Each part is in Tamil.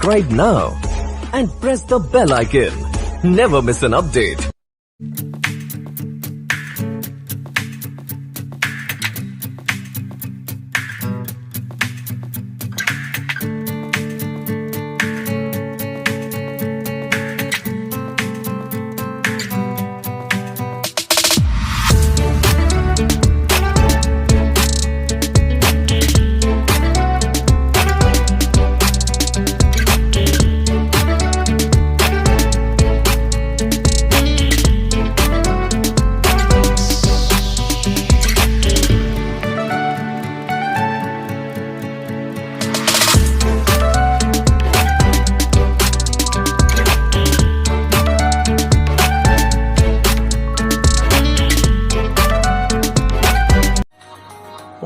subscribe now and press the bell icon. Never miss an update.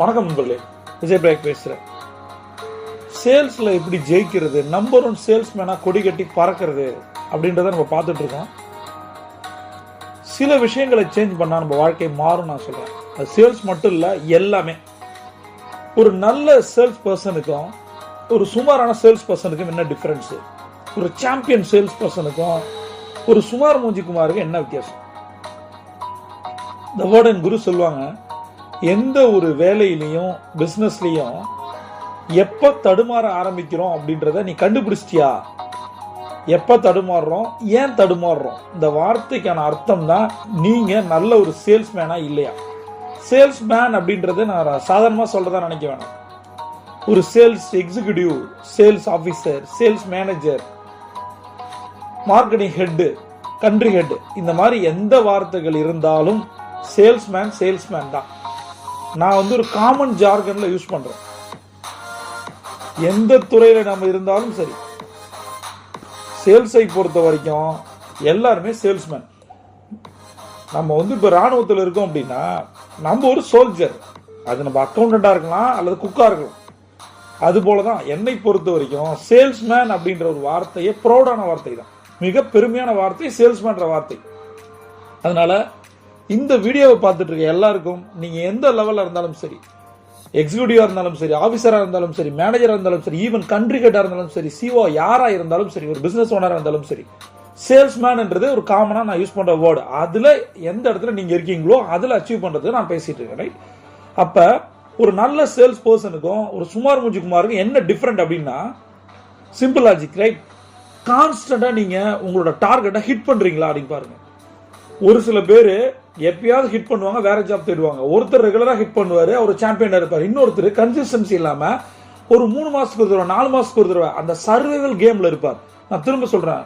வணக்கம் நண்பர்களே, விஜய் பிரேக் பேசுறேன். சேல்ஸ்ல எப்படி ஜெயிக்கிறது, நம்பர் 1 சேல்ஸ்மேனா கொடி கட்டி பறக்கிறது அப்படின்றத நம்ம பார்த்துட்டு இருக்கோம். சில விஷயங்களை சேஞ்ச் பண்ணா நம்ம வாழ்க்கை மாறும் நான் சொல்றேன். அது சேல்ஸ் மட்டும் இல்ல, எல்லாமே. ஒரு நல்ல சேல்ஸ் பர்சனுக்கும் ஒரு சுமாரான சேல்ஸ் பர்சனுக்கும் என்ன டிஃபரன்ஸ்? ஒரு சாம்பியன் சேல்ஸ் பர்சனுக்கும் ஒரு சுமார் மூஞ்சி குமாருக்கும் என்ன வித்தியாசம்? த வேர்ட் அண்ட் குரு சொல்லுவாங்க, எந்த ஒரு வேலையிலையும் பிசினஸ்லயும் எப்ப தடுமாற ஆரம்பிக்கிறோம் அப்படின்றத நீ கண்டுபிடிச்சிட்டியா? எப்ப தடுமாறுறோம், ஏன் தடுமாறுறோம்? இந்த வார்த்தைக்கான அர்த்தம் தான் நீங்க நல்ல ஒரு சேல்ஸ்மேனா இல்லையா. சேல்ஸ்மேன் அப்படின்றது நான் சாதாரணமா சொல்றதா நினைக்க வேணாம். ஒரு sales executive, sales officer, sales manager, marketing head, country head, இந்த மாதிரி எந்த வார்த்தைகள் இருந்தாலும் சேல்ஸ்மேன் தான். நான் ஒரு காமன் ஜார்கன்ல யூஸ் பண்றேன். எந்த துறையில நம்ம இருந்தாலும் சரி, சேல்ஸை பொறுத்த வரைக்கும் எல்லாருமே சேல்ஸ்மேன். நம்ம இப்ப ராணுவத்தில் இருக்கோம் அப்படின்னா நம்ம ஒரு சோல்ஜர். அது நம்ம அக்கௌண்டண்டா இருக்கலாம் அல்லது குக்கா இருக்கலாம். அது போலதான் என்னை பொறுத்த வரைக்கும் சேல்ஸ்மேன் அப்படின்ற ஒரு வார்த்தையே ப்ரௌடான வார்த்தை தான், மிக பெருமையான வார்த்தை சேல்ஸ்மேன்ற வார்த்தை. அதனால இந்த வீடியோவை பார்த்துட்டு இருக்க எல்லாருக்கும், நீங்க எந்த லெவல்ல இருந்தாலும் சரி, எக்ஸிக்யூட்டிவா இருந்தாலும் சரி, ஆபீசரா இருந்தாலும் சரி, மேனேஜரா இருந்தாலும் சரி, ஈவன் கண்ட்ரி ஹெட்டா இருந்தாலும் சரி, சிஓ யாரா இருந்தாலும் சரி, ஒரு பிசினஸ் ஓனரா இருந்தாலும் சரி, சேல்ஸ்மேன்ன்றது ஒரு காமனா நான் யூஸ் பண்ற வேர்டு. அதுல எந்த இடத்துல நீங்க இருக்கீங்களோ அதுல அச்சீவ் பண்றது நான் பேசிட்டு இருக்கேன். அப்ப ஒரு நல்ல சேல்ஸ் பர்சனுக்கும் ஒரு சுமார் மூஞ்சி குமாருக்கும் என்ன டிஃபரெண்ட் அப்படின்னா, சிம்பிள் லாஜிக், ரைட்? கான்ஸ்டன்டா நீங்க உங்களோட டார்கெட்டை ஹிட் பண்றீங்களா அப்படின்னு பாருங்க. ஒரு சில பேரு எப்பயாவது ஹிட் பண்ணுவாங்க, வேற ஜாப் தேடுவாங்க. ஒருத்தர் ரெகுலரா ஹிட் பண்ணுவாரு, அவர் சாம்பியனா இருப்பாரு. இன்னொருத்தர் கன்சிஸ்டன்சி இல்லாம ஒரு 3 மாசத்துக்கு ஒரு தடவை, 4 மாசத்துக்கு ஒரு தடவை அந்த சர்வைவல் கேம்ல இருப்பார். நான் திரும்ப சொல்றேன்,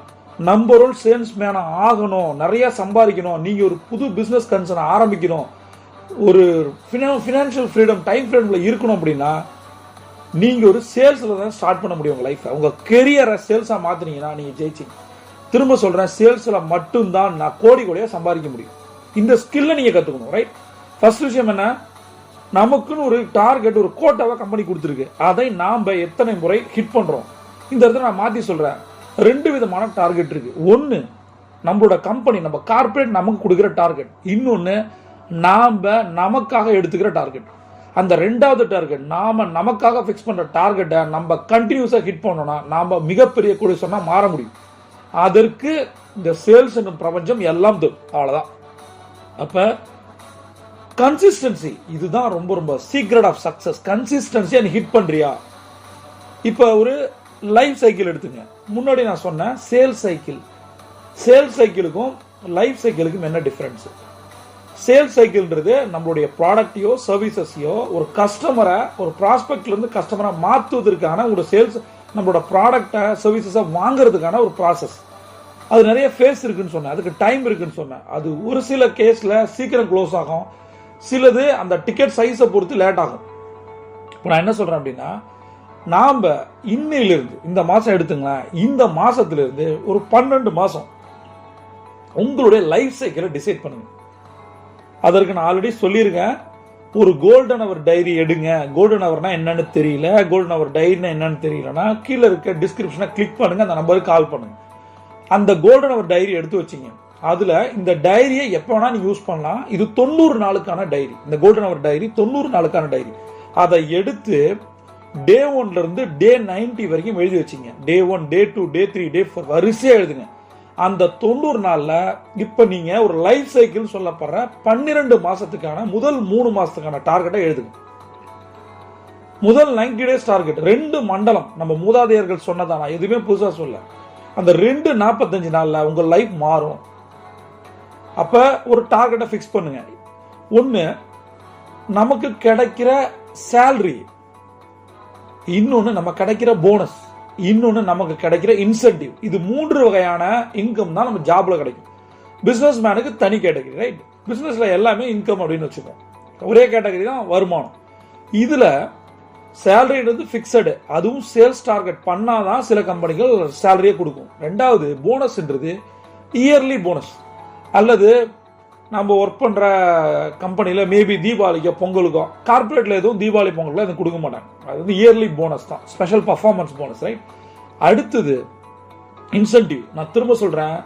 நம்பர் 1 சேல்ஸ்மேனா ஆகணும், நிறைய சம்பாதிக்கணும், நீங்க ஒரு புது பிசினஸ் கன்சர்ன் ஆரம்பிக்கணும், ஒரு பினான்சியல் ஃப்ரீடம், டைம் ஃப்ரீடம்ல இருக்கணும் அப்படின்னா நீங்க ஒரு சேல்ஸ்ல தான் ஸ்டார்ட் பண்ண முடியும் உங்க லைஃப். உங்க கெரியரை சேல்ஸா மாத்தினீங்கன்னா நீங்க ஜெயிச்சிங்க. திரும்ப சொல்றேன், சேல்ஸ்ல மட்டும்தான் நான் கோடியா சம்பாதிக்க முடியும். இந்த ஸ்கில்ல நீங்க கத்துக்கணும், ரைட்? ஃபர்ஸ்ட் விஷயம் என்ன, நமக்குன்னு ஒரு டார்கெட், ஒரு கோட்டாவை கம்பெனி கொடுத்துருக்கு. அதை நாம எத்தனை முறை ஹிட் பண்றோம்? இந்த இடத்துல நான் மாத்தி சொல்றேன், 2 விதமான டார்கெட் இருக்கு. ஒன்னு நம்மளோட கம்பெனி, நம்ம கார்பரேட் நமக்கு கொடுக்கிற டார்கெட். இன்னொன்னு நாம நமக்காக எடுத்துக்கிற டார்கெட். அந்த 2வது டார்கெட், நாம நமக்காக பிக்ஸ் பண்ற டார்கெட்டை நம்ம கண்டினியூஸா ஹிட் பண்ணோம்னா நாம மிகப்பெரிய கோடீஸ்வரனா மாற முடியும். அதற்கு இந்த சேல்ஸ் என்னும் பிரபஞ்சம் எல்லாம் அவ்வளவுதான். அப்ப கன்சிஸ்டன்சி, இதுதான் ரொம்ப ரொம்ப சீக்ரெட் ஆஃப் சக்சஸ். கன்சிஸ்டன்சியா நீ ஹிட் பண்றியா? இப்ப ஒரு லைஃப் சைக்கிள் எடுத்துங்க. முன்னாடி நான் சொன்னேன் சேல்ஸ் சைக்கிள். சேல்ஸ் சைக்கிளுக்கும் லைஃப் சைக்கிளுக்கும் என்ன டிஃபரன்ஸ்? சேல்ஸ் சைக்கிள்ன்றது நம்மளுடைய ப்ராடக்டையோ சர்வீசஸையோ ஒரு கஸ்டமரை, ஒரு ப்ராஸ்பெக்ட்ல இருந்து கஸ்டமரை மாற்றுவதற்கான ஒரு சேல்ஸ், நம்மளோட ப்ராடக்டை சர்வீசஸை வாங்குறதுக்கான ஒரு ப்ராசஸ். அது நிறைய ஃபேஸ் இருக்குன்னு சொன்னேன், அதுக்கு டைம் இருக்குன்னு சொன்னேன். அது ஒரு சில கேஸ்ல சீக்கிரம் க்ளோஸ் ஆகும், சிலது அந்த டிக்கெட் சைஸை பொறுத்து லேட் ஆகும். இப்போ நான் என்ன சொல்றேன் அப்படின்னா, நாம இன்னையிலிருந்து, இந்த மாசம் எடுத்துங்களேன், இந்த மாசத்துல இருந்து ஒரு 12 மாசம் உங்களுடைய லைஃப் சைக்கிளை டிசைட் பண்ணுங்க. அதற்கு நான் ஆல்ரெடி சொல்லியிருக்கேன், ஒரு கோல்டன் அவர் டைரி எடுங்க. கோல்டன் அவர்னா என்னன்னு தெரியல, கோல்டன் அவர் டைரினா என்னன்னு தெரியலன்னா கீழே இருக்க டிஸ்கிரிப்ஷனை கிளிக் பண்ணுங்க, அந்த நம்பருக்கு கால் பண்ணுங்க. அந்த கோல்டன் அவர் டைரி எடுத்து வச்சிங்க. அதுல இந்த டைரியை எப்ப வேணா நீங்க யூஸ் பண்ணலாம். இது 90 நாளுக்கான டைரி. இந்த கோல்டன் அவர் டைரி 90 நாளுக்கான டைரி. அதை எடுத்து டே 1ல இருந்து டே 90 வரைக்கும் எழுதி வச்சிங்க. டே 1, டே 2, டே 3, டே 4 வரிசையா எழுதுங்க. அந்த 90 நாள்ல இப்ப நீங்க ஒரு லைஃப் சைக்கிள் சொல்லப்படுற 12 மாசத்துக்கான முதல் 3 மாசத்துக்கான டார்கெட்டை எழுதுங்க. முதல் 90 டேஸ் டார்கெட் 2 மண்டலம் நம்ம மூதாதையர்கள் சொன்னதானா, எதுவுமே புதுசா சொல்ல. அந்த 245 நாள்ல உங்க லைஃப் மாறும். அப்ப ஒரு டார்கெட்டை ஃபிக்ஸ் பண்ணுங்க. ஒன்னு நமக்கு கிடைக்கிற சேலரி, இன்னொன்னு நம்ம கிடைக்கிற போனஸ், இன்னொன்னு நமக்கு கிடைக்கிற இன்சென்டிவ். இது 3 வகையான இன்கம் தான் நம்ம ஜாப்ல கிடைக்கும். பிசினஸ் மேனுக்கு தனி கேட்டகரி, ரைட்? பிசினஸ்ல எல்லாமே இன்கம் அப்படின்னு வச்சுக்கோம். ஒரே கேட்டகரி தான் வருமானம். இதுல சேலரின்றது பிக்சடு, அதுவும் சேல்ஸ் டார்கெட் பண்ணாதான் சில கம்பெனிகள் சேலரியே கொடுக்கும். ரெண்டாவது போனஸ்ன்றது இயர்லி போனஸ், அல்லது நம்ம ஒர்க் பண்ற கம்பெனில மேபி தீபாவளிக்கோ பொங்கலுக்கோ, கார்பரேட்ல எதுவும் தீபாவளி பொங்கலுக்கு அது கொடுக்க மாட்டாங்க. அது வந்து இயர்லி போனஸ் தான், ஸ்பெஷல் பர்ஃபார்மன்ஸ் போனஸ், ரைட்? அடுத்தது இன்சென்டிவ். நான் திரும்ப சொல்றேன்,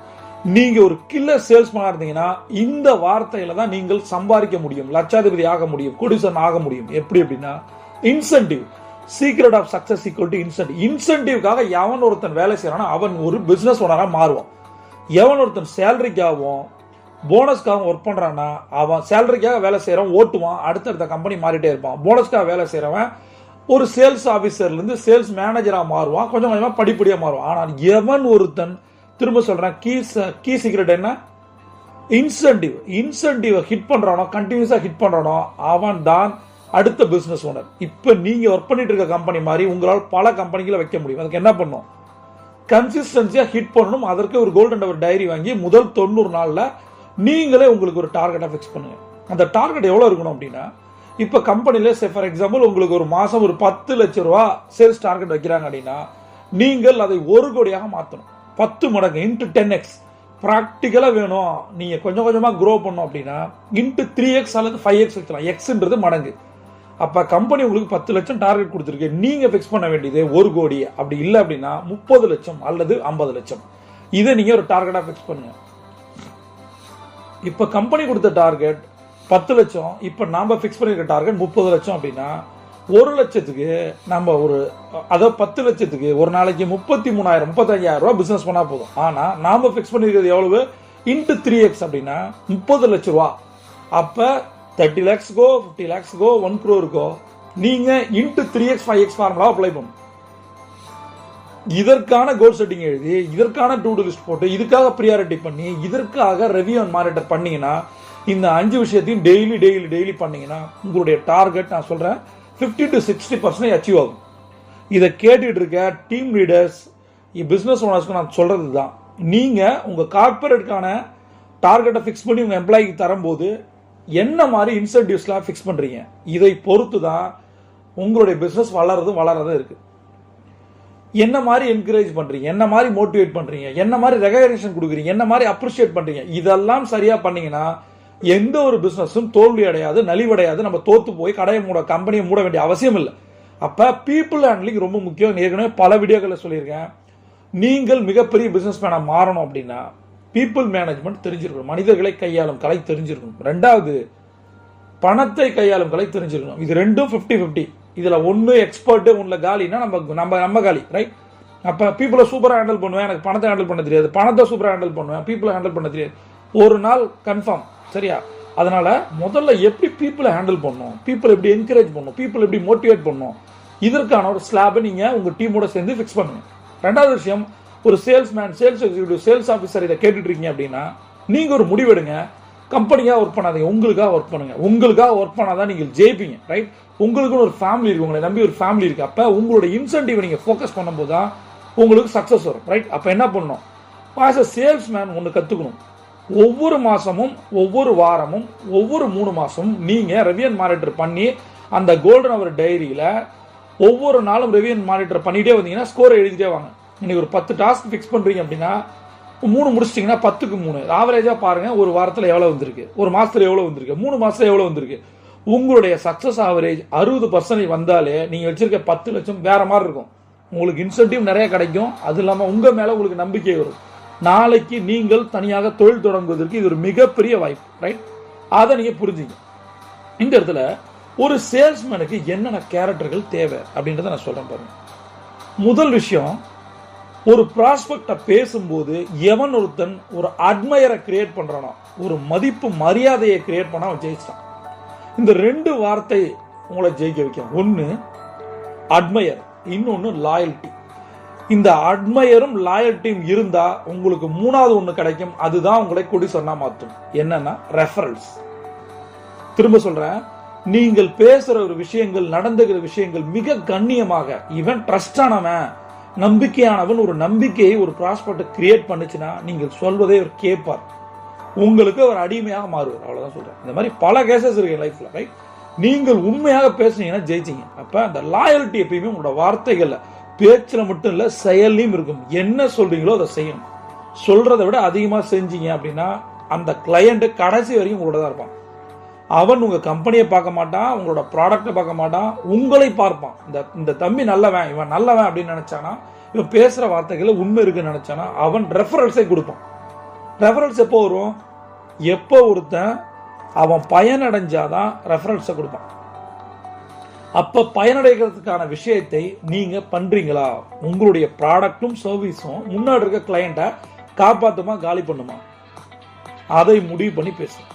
நீங்க ஒரு கில்லர் சேல்ஸ்மேனா இருந்தீங்கன்னா இந்த வார்த்தையில தான் நீங்கள் சம்பாதிக்க முடியும், லட்சாதிபதி ஆக முடியும், கோடீஸ்வரன் ஆக முடியும். எப்படி அப்படின்னா incentive. Secret of success equal to incentive. இன்சென்டிவ்காக எவன் ஒருத்தன் வேலை செய்யறானோ அவன் ஒரு பிசினஸ் ஓனரா மாறுவான். எவன் ஒருத்தன் சேலரிக்காகவும் போனஸ்க்காகவும் ஒர்க் பண்றான்னா அவன் சேலரிக்காக வேலை செய்யறவன் ஓட்டுவான், அடுத்தடுத்த கம்பெனி மாறிட்டே இருப்பான். போனஸ்க்காக வேலை செய்யறவன் ஒரு சேல்ஸ் ஆபீசர்ல இருந்து சேல்ஸ் மேனேஜரா மாறுவான், கொஞ்சம் கொஞ்சமா படிப்படியா மாறுவான். ஆனால் எவன் ஒருத்தன், திரும்ப சொல்றேன், கீ சீக்ரெட் என்ன? இன்சென்டிவ். இன்சென்டிவ் ஹிட் பண்றானோ, கண்டினியூஸா ஹிட் பண்றானோ அவன் தான் அடுத்த பிசினஸ் ஓனர். இப்ப நீங்க ஒர்க் பண்ணிட்டு இருக்க கம்பெனி மாதிரி உங்களால் பல கம்பெனிகளை வைக்க முடியும். அதுக்கு என்ன பண்ணும்? கன்சிஸ்டன்சியா ஹிட் பண்ணணும். அதற்கு ஒரு கோல்டன் ஒரு டைரி வாங்கி முதல் 90 நாள்ல நீங்களே உங்களுக்கு ஒரு டார்கெட்டா ஃபிக்ஸ் பண்ணுங்க. அந்த டார்கெட் எவ்வளவு இருக்கணும் அப்படின்னா, இப்ப கம்பெனில ஃபார் எக்ஸாம்பிள் உங்களுக்கு ஒரு மாசம் ஒரு 10 லட்சம் ரூபாய் சேல்ஸ் டார்கெட் வைக்கிறாங்க அப்படின்னா நீங்கள் அதை 1 கோடியாக மாற்றணும். 10 மடங்கு இன்ட்டு 10x. ப்ராக்டிக்கலா வேணும், நீங்க கொஞ்சம் கொஞ்சமா க்ரோ பண்ணும் அப்படின்னா இன்ட்டு 3x அல்லது 5x வைக்கலாம். எக்ஸ்ன்றது மடங்கு. அப்ப கம்பெனி உங்களுக்கு 10 லட்சம் டார்கெட் கொடுத்துருக்கு, நீங்க ஃபிக்ஸ் பண்ண வேண்டியது 1 கோடி. அப்படி இல்லை அப்படின்னா 30 லட்சம் அல்லது 50 லட்சம். இதை நீங்க ஒரு டார்கெட்டா ஃபிக்ஸ் பண்ணுங்க. இப்ப கம்பெனி கொடுத்த டார்கெட் 10 லட்சம், இப்ப நாம ஃபிக்ஸ் பண்ணிருக்க டார்கெட் 30 லட்சம் அப்படின்னா 1 லட்சத்துக்கு நம்ம அதாவது 10 லட்சத்துக்கு ஒரு நாளைக்கு 33,000 35,000 ரூபாய் பிசினஸ் பண்ணா போதும். ஆனா நாம ஃபிக்ஸ் பண்ணிருக்கிறது எவ்வளவு? இன்ட்டு 3x அப்படின்னா 30 லட்சம் ரூபாய். அப்ப 30 lakhs-கோ 50 lakhs-கோ 1 crore-கோ நீங்க into 3x 5x formula apply பண்ணும். இதற்கான கோல் செட்டிங் எழுதி, இதற்கான டூ டூ லிஸ்ட் போட்டு, இதுக்காக ப்ரியாரிட்டி பண்ணி, இதற்காக ரெவ்யூ அண்ட் மானிட்டர் பண்ணீங்கன்னா, இந்த 5 விஷயத்தையும் டெய்லி டெய்லி டெய்லி பண்ணீங்கன்னா உங்களுடைய டார்கெட் நான் சொல்றேன் 50 to 60% அச்சீவ் ஆகும். இதை கேட்டுட்டு இருக்க டீம் லீடர்ஸ், பிசினஸ் ஓனர்ஸ்க்கு நான் சொல்றது தான், நீங்க உங்க கார்பரேட்கான டார்கெட்டை ஃபிக்ஸ் பண்ணி உங்க எம்ப்ளாய்க்கு தரும்போது என்ன மாதிரி இன்சென்டிவ்ஸ்லாம் ஃபிக்ஸ் பண்றீங்க, இதை பொறுத்து தான் உங்களுடைய பிசினஸ் வளரதும் இருக்கு. என்ன மாதிரி என்கரேஜ் பண்றீங்க, என்ன மாதிரி மோட்டிவேட் பண்றீங்க, என்ன மாதிரி ரெகக்னிஷன் கொடுக்குறீங்க, என்ன மாதிரி அப்ரிஷியேட் பண்றீங்க, இதெல்லாம் சரியா பண்ணீங்கன்னா எந்த ஒரு பிசினஸும் தோல்வி அடையாது, நலிவடையாது. நம்ம தோத்து போய் கம்பெனியை மூட வேண்டிய அவசியம் இல்லை. அப்ப பீப்புள் ஹேண்ட்லிங் ரொம்ப முக்கியம். ஏற்கனவே பல வீடியோக்களை சொல்லியிருக்கேன். நீங்கள் மிகப்பெரிய பிசினஸ் மேனா மாறணும் அப்படின்னா பீப்புள் மேனேஜ்மெண்ட் தெரிஞ்சிருக்கணும், மனிதர்களை கையாளும் கலை தெரிஞ்சிருக்கணும். ரெண்டாவது பணத்தை கையாளும் கலை தெரிஞ்சிருக்கணும். இது ரெண்டும் 50-50. இதுல ஒன்னு எக்ஸ்பர்ட், ஒன்னுல காலினா நம்ம காலி, ரைட்? அப்ப பீப்புளை சூப்பரா ஹேண்டில் பண்ணுவேன், எனக்கு பணத்தை ஹேண்டில் பண்ண தெரியாது. பணத்தை சூப்பரா ஹேண்டில் பண்ணுவேன், பீப்புளை ஹேண்டில் பண்ண தெரியாது. ஒரு நாள் கன்ஃபார்ம், சரியா? அதனால முதல்ல எப்படி பீப்புளை ஹேண்டில் பண்ணணும், பீப்புள் எப்படி என்கரேஜ் பண்ணணும், பீப்புள் எப்படி மோட்டிவேட் பண்ணணும், இதற்கான ஒரு ஸ்லாபை நீங்க உங்க டீமோட சேர்ந்து ஃபிக்ஸ் பண்ணுங்க. ரெண்டாவது விஷயம், ஒரு salesman, sales executive, sales officer இதை கேட்டுட்டு இருக்கீங்க அப்படின்னா நீங்க ஒரு முடிவெடுங்க. கம்பெனிக்காக ஒர்க் பண்ணாதீங்க, உங்களுக்காக ஒர்க் பண்ணுங்க. உங்களுக்காக ஒர்க் பண்ணாதான் நீங்கள் ஜெயிப்பீங்க, ரைட்? உங்களுக்குன்னு ஒரு ஃபேமிலி இருக்கு, உங்களை நம்பி ஒரு ஃபேமிலி இருக்கு. அப்ப உங்களோட இன்சென்டிவ் நீங்க ஃபோக்கஸ் பண்ணும்போது தான் உங்களுக்கு சக்சஸ் வரும், ரைட்? அப்ப என்ன பண்ணணும்? ஆஸ் அ சேல்ஸ்மேன் ஒன்று கத்துக்கணும். ஒவ்வொரு மாசமும், ஒவ்வொரு வாரமும், ஒவ்வொரு 3 மாசமும் நீங்க ரெவ்யூ அண்ட் மானிட்டர் பண்ணி அந்த கோல்டன் அவர் டைரியில ஒவ்வொரு நாளும் ரெவ்யூ அண்ட் மானிட்டர் பண்ணிட்டே வந்தீங்கன்னா ஸ்கோர் எழுதிட்டே வாங்க. இன்னைக்கு ஒரு 10 டாஸ்க் ஃபிக்ஸ் பண்றீங்க அப்படின்னா 3 முடிச்சிட்டீங்கன்னா 10க்கு 3 ஆவரேஜா பாருங்க. ஒரு வாரத்தில் எவ்வளவு வந்திருக்கு, ஒரு மாசத்துல எவ்வளவு வந்திருக்கு, 3 மாசத்துல எவ்வளவு வந்திருக்கு. உங்களுடைய சக்சஸ் ஆவரேஜ் 60% வந்தாலே நீங்க வச்சிருக்க 10 லட்சம் வேற மாதிரி இருக்கும். உங்களுக்கு இன்சென்டிவ் நிறைய கிடைக்கும். அது இல்லாம உங்க மேல உங்களுக்கு நம்பிக்கை வரும். நாளைக்கு நீங்கள் தனியாக தொழில் தொடங்குவதற்கு இது ஒரு மிகப்பெரிய வாய்ப்பு, ரைட்? அதை நீங்க புரிஞ்சுங்க. இந்த இடத்துல ஒரு சேல்ஸ்மேனுக்கு என்னென்ன கேரக்டர்கள் தேவை அப்படின்றத நான் சொல்றேன் பாருங்க. முதல் விஷயம், ஒரு ப்ராஸ்பெக்ட பேசும்போது எவன் ஒருத்தன் ஒரு அட்மையரை கிரியேட் பண்றானோ, ஒரு மதிப்பு மரியாதையை கிரியேட் பண்ணா அவன் ஜெயிச்சான். இந்த 2 வார்த்தை உங்களை ஜெயிக்க வைக்கும். ஒன்னு அட்மையர், இன்னொன்னு லாயல்ட்டி. இந்த அட்மையரும் லாயல்ட்டியும் இருந்தா உங்களுக்கு 3வது ஒண்ணு கிடைக்கும். அதுதான் உங்களை கொடிசொன்னா மாத்தும். என்னன்னா ரெஃபரல்ஸ். திரும்ப சொல்றேன், நீங்கள் பேசுற ஒரு விஷயங்கள், நடந்துகிற விஷயங்கள் மிக கண்ணியமாக, இவன் ட்ரஸ்டானவன், நம்பிக்கையானவன், ஒரு நம்பிக்கையை ஒரு ப்ராஸ்பெக்ட் கிரியேட் பண்ணுச்சுன்னா நீங்கள் சொல்வதே ஒரு கேட்பார், உங்களுக்கு ஒரு அடிமையாக மாறுவார். அவ்வளவுதான் சொல்றேன். இந்த மாதிரி பல கேசஸ் இருக்கு லைஃப்ல, ரைட்? நீங்கள் உண்மையாக பேசுனீங்கன்னா ஜெயிச்சிங்க. அப்ப அந்த லாயல்ட்டி எப்பயுமே உங்களோட வார்த்தைகள்ல, பேச்சுல மட்டும் இல்ல, செயலையும் இருக்கும். என்ன சொல்றீங்களோ அதை செய்யணும். சொல்றதை விட அதிகமா செஞ்சீங்க அப்படின்னா அந்த கிளையண்ட் கடைசி வரைக்கும் உங்களோட தான் இருப்பான். அவன் உங்க கம்பெனியை பார்க்க மாட்டான், உங்களோட ப்ராடக்டை பார்க்க மாட்டான், உங்களை பார்ப்பான். இந்த தம்பி நல்லவன், இவன் நல்லவன் அப்படின்னு நினைச்சானா, இவன் பேசுற வார்த்தைகள் உண்மை இருக்குன்னு நினைச்சானா, அவன் ரெஃபரன்ஸை கொடுப்பான். ரெஃபரன்ஸ் எப்போ வரும்? எப்போ ஒருத்தன் அவன் பயனடைஞ்சாதான் ரெஃபரன்ஸை கொடுப்பான். அப்ப பயனடைகிறதுக்கான விஷயத்தை நீங்க பண்றீங்களா? உங்களுடைய ப்ராடக்டும் சர்வீஸும் முன்னாடி இருக்க கிளையண்ட்டை காப்பாத்துமா, காலி பண்ணுமா? அதை முடிவு பண்ணி பேசும்.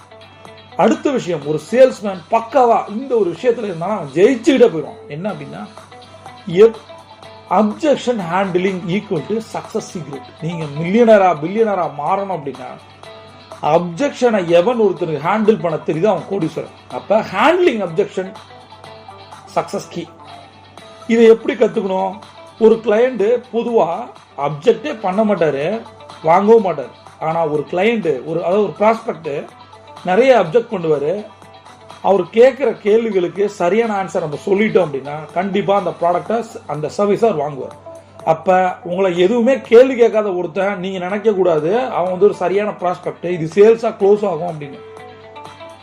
அடுத்த விஷயம், ஒரு சேல்ஸ்மேன் பக்காவா இந்த ஒரு விஷயத்துல இருந்தாலும் அவன் ஜெயிச்சுக்கிட்டே போயிடும். என்ன அப்படின்னா, objection handling equal to success secret. நீங்க பில்லியனரா மாறணும் அப்படின்னா, அப்ஜெக்ஷனை எவன் ஒருத்தருக்கு ஹேண்டில் பண்ண தெரியுதோ அவன் கோடீஸ்வரன். அப்ப ஹேண்ட்லிங் அப்ஜெக்ஷன் சக்சஸ் கீ. இதை எப்படி கத்துக்கணும்? ஒரு கிளையண்ட் பொதுவா அப்ஜெக்டே பண்ண மாட்டாரு, வாங்கவும் மாட்டாரு. ஆனா ஒரு கிளையண்ட், அதாவது ஒரு ப்ராஸ்பெக்ட் நிறைய அப்ஜெக்ட் பண்ணுவாரு. அவர் கேட்கிற கேள்விகளுக்கு சரியான ஆன்சர் நம்ம சொல்லிட்டோம் அப்படின்னா கண்டிப்பா அந்த ப்ராடக்டை, அந்த சர்வீஸை அவர் வாங்குவார். அப்ப உங்களை எதுவுமே கேள்வி கேட்காத ஒருத்தன் நீங்க நினைக்க கூடாது அவன் ஒரு சரியான ப்ராஸ்பெக்ட், இது சேல்ஸா க்ளோஸ் ஆகும் அப்படின்னு.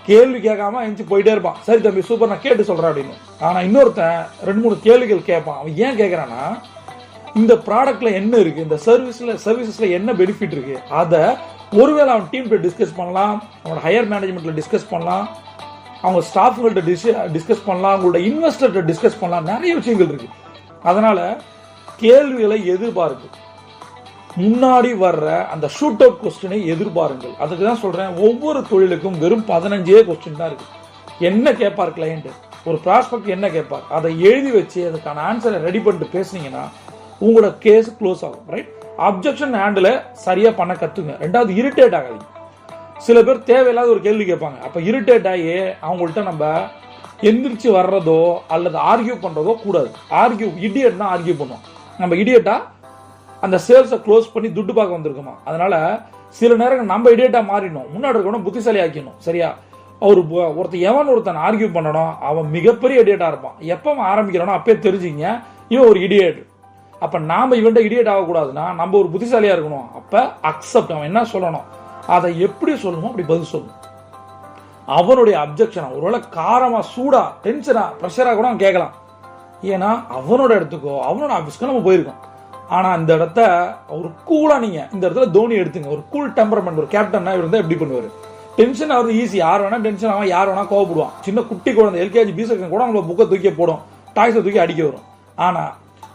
கேள்வி கேட்காம எஞ்சி போயிட்டே இருப்பான். சரி தம்பி சூப்பர், நான் கேட்டு சொல்றேன் அப்படின்னு. ஆனா இன்னொருத்தன் 2-3 கேள்விகள் கேட்பான். அவன் ஏன் கேட்கறான்னா, இந்த ப்ராடக்ட்ல என்ன இருக்கு, இந்த சர்வீசஸ்ல என்ன பெனிஃபிட் இருக்கு, அதை ஒருவேளை அவன் டீம்கிட்ட டிஸ்கஸ் பண்ணலாம், அவனோட ஹையர் மேனேஜ்மெண்ட்ல டிஸ்கஸ் பண்ணலாம், அவங்க ஸ்டாஃப்கள்ட்ட டிஸ்கஸ் பண்ணலாம், அவங்களோட இன்வெஸ்டர்கிட்ட டிஸ்கஸ் பண்ணலாம். நிறைய விஷயங்கள் இருக்கு. அதனால கேள்விகளை எதிர்பார்க்கு, முன்னாடி வர்ற அந்த ஷூட் அவுட் கொஸ்டினை எதிர்பாருங்கள். அதுக்கு தான் சொல்றேன், ஒவ்வொரு தொழிலுக்கும் வெறும் 15 கொஸ்டின் தான் இருக்கு. என்ன கேட்பார் கிளையண்ட், ஒரு ப்ராஸ்பெக்ட் என்ன கேட்பார், அதை எழுதி வச்சு அதுக்கான ஆன்சரை ரெடி பண்ணிட்டு பேசுனீங்கன்னா உங்களோட கேஸ் க்ளோஸ் ஆகும், ரைட்? அப்ஜெக்ஷன் ஹேண்டில் சரியா பண்ண கத்துங்க. 2வது, இரிட்டேட் ஆகாதீங்க. சில பேர் தேவையில்லாத ஒரு கேள்வி கேட்பாங்க. அப்ப இரிட்டேட் ஆகி அவங்கள்ட்ட நம்ம எந்திரிச்சு வர்றதோ அல்லது ஆர்கியூ பண்றதோ கூடாது. இடியட்னா ஆர்கியூ பண்ணுவோம். நம்ம இடியட்டா அந்த சேல்ஸை க்ளோஸ் பண்ணி துட்டு பார்க்க வந்திருக்கோமா? அதனால சில நேரங்கள் நம்ம இடியட்டா மாறிடணும், முன்னாடி இருக்கணும், புத்திசாலி ஆக்கணும். சரியா? ஒருத்தன் ஆர்கியூ பண்ணணும், அவன் மிகப்பெரிய இடியட்டா இருப்பான். எப்ப ஆரம்பிக்கிறானோ அப்பயே தெரிஞ்சுங்க இவன் ஒரு இடியட். அப்ப நாம இவன்ட்ட இடியட் ஆகக்கூடாதுன்னா நம்ம ஒரு புத்திசாலியா இருக்கணும். அப்ப அக்செப்ட், அவன் என்ன சொல்லணும் அதை எப்படி சொல்லணுமோ அப்படி பதில் சொல்லணும். அவனுடைய அப்ஜெக்ஷன் ஒருவேளை காரமா, சூடா, டென்ஷனா, பிரஷரா கூட அவன் கேட்கலாம். ஏன்னா அவனோட இடத்துக்கோ அவனோட ஆபீஸ்க்கோ நம்ம போயிருக்கோம். ஆனா இந்த இடத்த ஒரு கூலா, நீங்க இந்த இடத்துல தோனி எடுத்துங்க, ஒரு கூல் டெம்பரமெண்ட், ஒரு கேப்டன்னா இருந்தா எப்படி பண்ணுவாரு? டென்ஷன் ஆகுது ஈஸி, யார் வேணா டென்ஷன் ஆகும், யார் வேணா கோவப்படுவான். சின்ன குட்டி குழந்தை எல்கேஜி பி செக்ஷன் கூட அவங்கள புக்கை தூக்கி போடும், டாய்ஸை தூக்கி அடிக்க வரும். ஆனா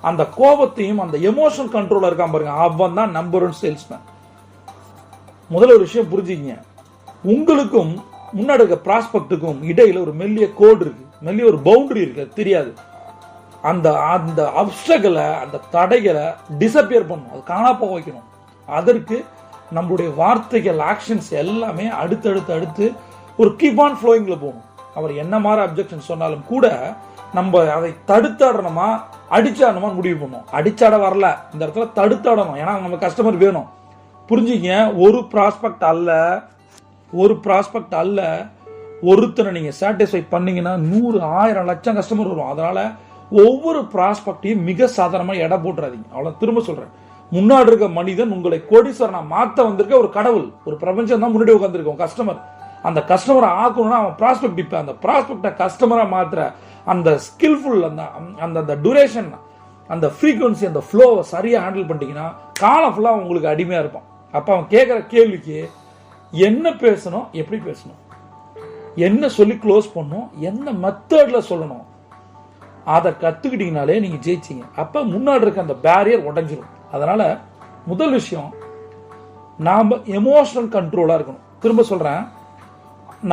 அந்த கோபத்தையும் அந்த எமோஷனல் கண்ட்ரோல இருக்கான் பாருங்க, அவன் தான் நம்பர் 1 சேல்ஸ்மேன். முதல்ல ஒரு விஷயம் புரிஞ்சுக்கங்க, உங்களுக்கும் முன்னாடி இருக்க ப்ராஸ்பெக்ட்டுக்கும் இடையில ஒரு மெல்லிய கோடு இருக்கு, மெல்லிய ஒரு பவுண்டரி இருக்கு, தெரியாது. அந்த அப்ஸ்டகளை, அந்த தடைகளை டிசப்பியர் பண்ணணும், அது காணா போக வைக்கணும். அதற்கு நம்மளுடைய வார்த்தைகள், ஆக்ஷன்ஸ் எல்லாமே அடுத்து ஒரு கீப் ஆன் ஃப்ளோயிங்ல போகணும். அவர் என்ன மாதிரி அப்ஜெக்ஷன் சொன்னாலும் கூட நம்ம அதை தடுத்தாடணுமா அடிச்சாடணுமா முடிவு பண்ணும். அடிச்சாட வரல, இந்த இடத்துல தடுத்தாடணும். ஏன்னா நம்ம கஸ்டமர் வேணும். புரிஞ்சுங்க, ஒரு ப்ராஸ்பெக்ட் அல்ல ஒருத்தனை நீங்க சாட்டிஸ்ஃபை பண்ணீங்கன்னா 100, 1000, லட்சம் கஸ்டமர் வரும். அதனால ஒவ்வொரு ப்ராஸ்பெக்டையும் மிக சாதாரணமா எடை போட்டுறாதீங்க. அவ்வளவு திரும்ப சொல்றேன், முன்னாடி இருக்க மனிதன் உங்களை கோடீஸ்வரனா மாத்த வந்திருக்க ஒரு கடவுள், ஒரு பிரபஞ்சம் தான் முன்னாடி உட்காந்துருக்கோம். கஸ்டமர், அந்த கஸ்டமரை ஆக்கணும்னா அவன் ப்ராஸ்பெக்ட், இப்ப அந்த ப்ராஸ்பெக்டை கஸ்டமரா மாத்திர அந்த ஸ்கில்ஃபுல், அந்த டியூரேஷன், அந்த ஃப்ரீக்வன்சி, அந்த ஃப்ளோவை சரியா ஹேண்டில் பண்ணிட்டீங்கன்னா காலம் ஃபுல்லா உங்களுக்கு அடிமையா இருப்பான். அப்ப அவன் கேட்கிற கேள்விக்கு என்ன பேசணும், எப்படி பேசணும், என்ன சொல்லி க்ளோஸ் பண்ணும், என்ன மெத்தட்ல சொல்லணும், அதை கத்துக்கிட்டீங்கனாலே நீங்க ஜெயிச்சிங்க. அப்ப முன்னாடி இருக்க அந்த பேரியர் உடைஞ்சிரும். அதனால முதல் விஷயம், நாம எமோஷனல் கண்ட்ரோலா இருக்கணும். திரும்ப சொல்றேன்,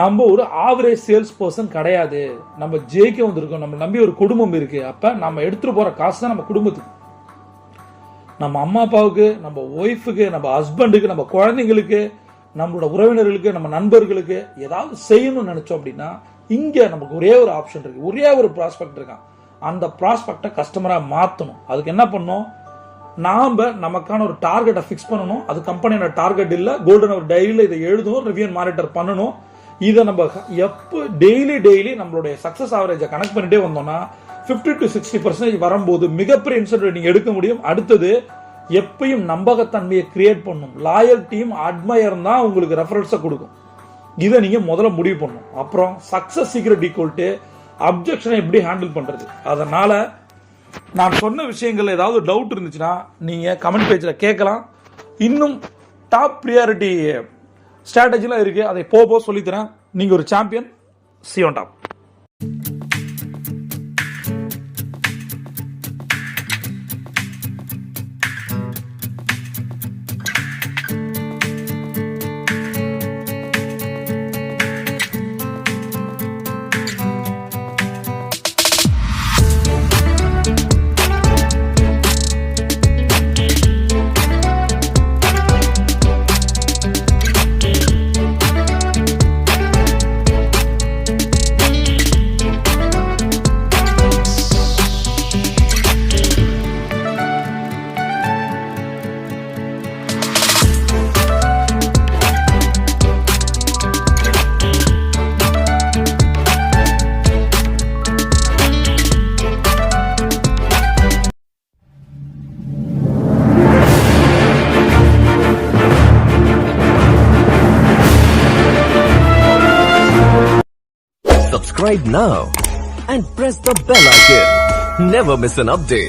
நம்ம ஒரு ஆவரேஜ் சேல்ஸ் பர்சன் கிடையாது. நம்ம ஜெயிக்க வந்திருக்கோம், நம்ம நம்பி ஒரு குடும்பம் இருக்கு. அப்ப நம்ம எடுத்துட்டு போற காசு தான் நம்ம குடும்பத்துக்கு, நம்ம அம்மா அப்பாவுக்கு, நம்ம ஒய்ஃபுக்கு, நம்ம ஹஸ்பண்டுக்கு, நம்ம குழந்தைங்களுக்கு, நம்மளோட உறவினர்களுக்கு, நம்ம நண்பர்களுக்கு ஏதாவது செய்யணும்னு நினைச்சோம் அப்படின்னா இங்க நமக்கு ஒரே ஒரு ஆப்ஷன் இருக்கு, ஒரே ஒரு ப்ராஸ்பெக்ட் இருக்கான். அந்த ப்ராஸ்பெக்டை கஸ்டமரா மாத்தணும். அதுக்கு என்ன பண்ணணும், நாம நமக்கான ஒரு டார்கெட்டை ஃபிக்ஸ் பண்ணணும். அது கம்பெனியோட டார்கெட் இல்ல, கோல்டன் அவர் டைரியில இதை எழுதணும், ரிவ்யூ மானிட்டர் பண்ணணும். இதை நம்ம எப்போ டெய்லி நம்மளுடைய சக்சஸ் ஆவரேஜை கனெக்ட் பண்ணிட்டே வந்தோம்னா 50 to 60% வரும்போது மிகப்பெரிய இன்சென்டிவ் நீங்க எடுக்க முடியும். அடுத்தது, எப்பயும் நம்பகத்தன்மையை கிரியேட் பண்ணும். லாயல்ட்டியும் அட்மையர் தான் உங்களுக்கு ரெஃபரன்ஸை கொடுக்கும். இதை நீங்க முதல்ல முடிவு பண்ணணும். அப்புறம் சக்சஸ் சீக்ரெட் ஈக்குவல் டு அப்ஜெக்ஷனை எப்படி ஹேண்டில் பண்றது. அதனால நான் சொன்ன விஷயங்கள் ஏதாவது டவுட் இருந்துச்சுன்னா நீங்க கமெண்ட் பேஜில் கேட்கலாம். இன்னும் டாப் ப்ரியாரிட்டி ஸ்ட்ராட்டஜிலாம் இருக்கு, அதை போக சொல்லித்தரேன். நீங்க ஒரு champion. See you on top. Subscribe now and press the bell icon. Never miss an update.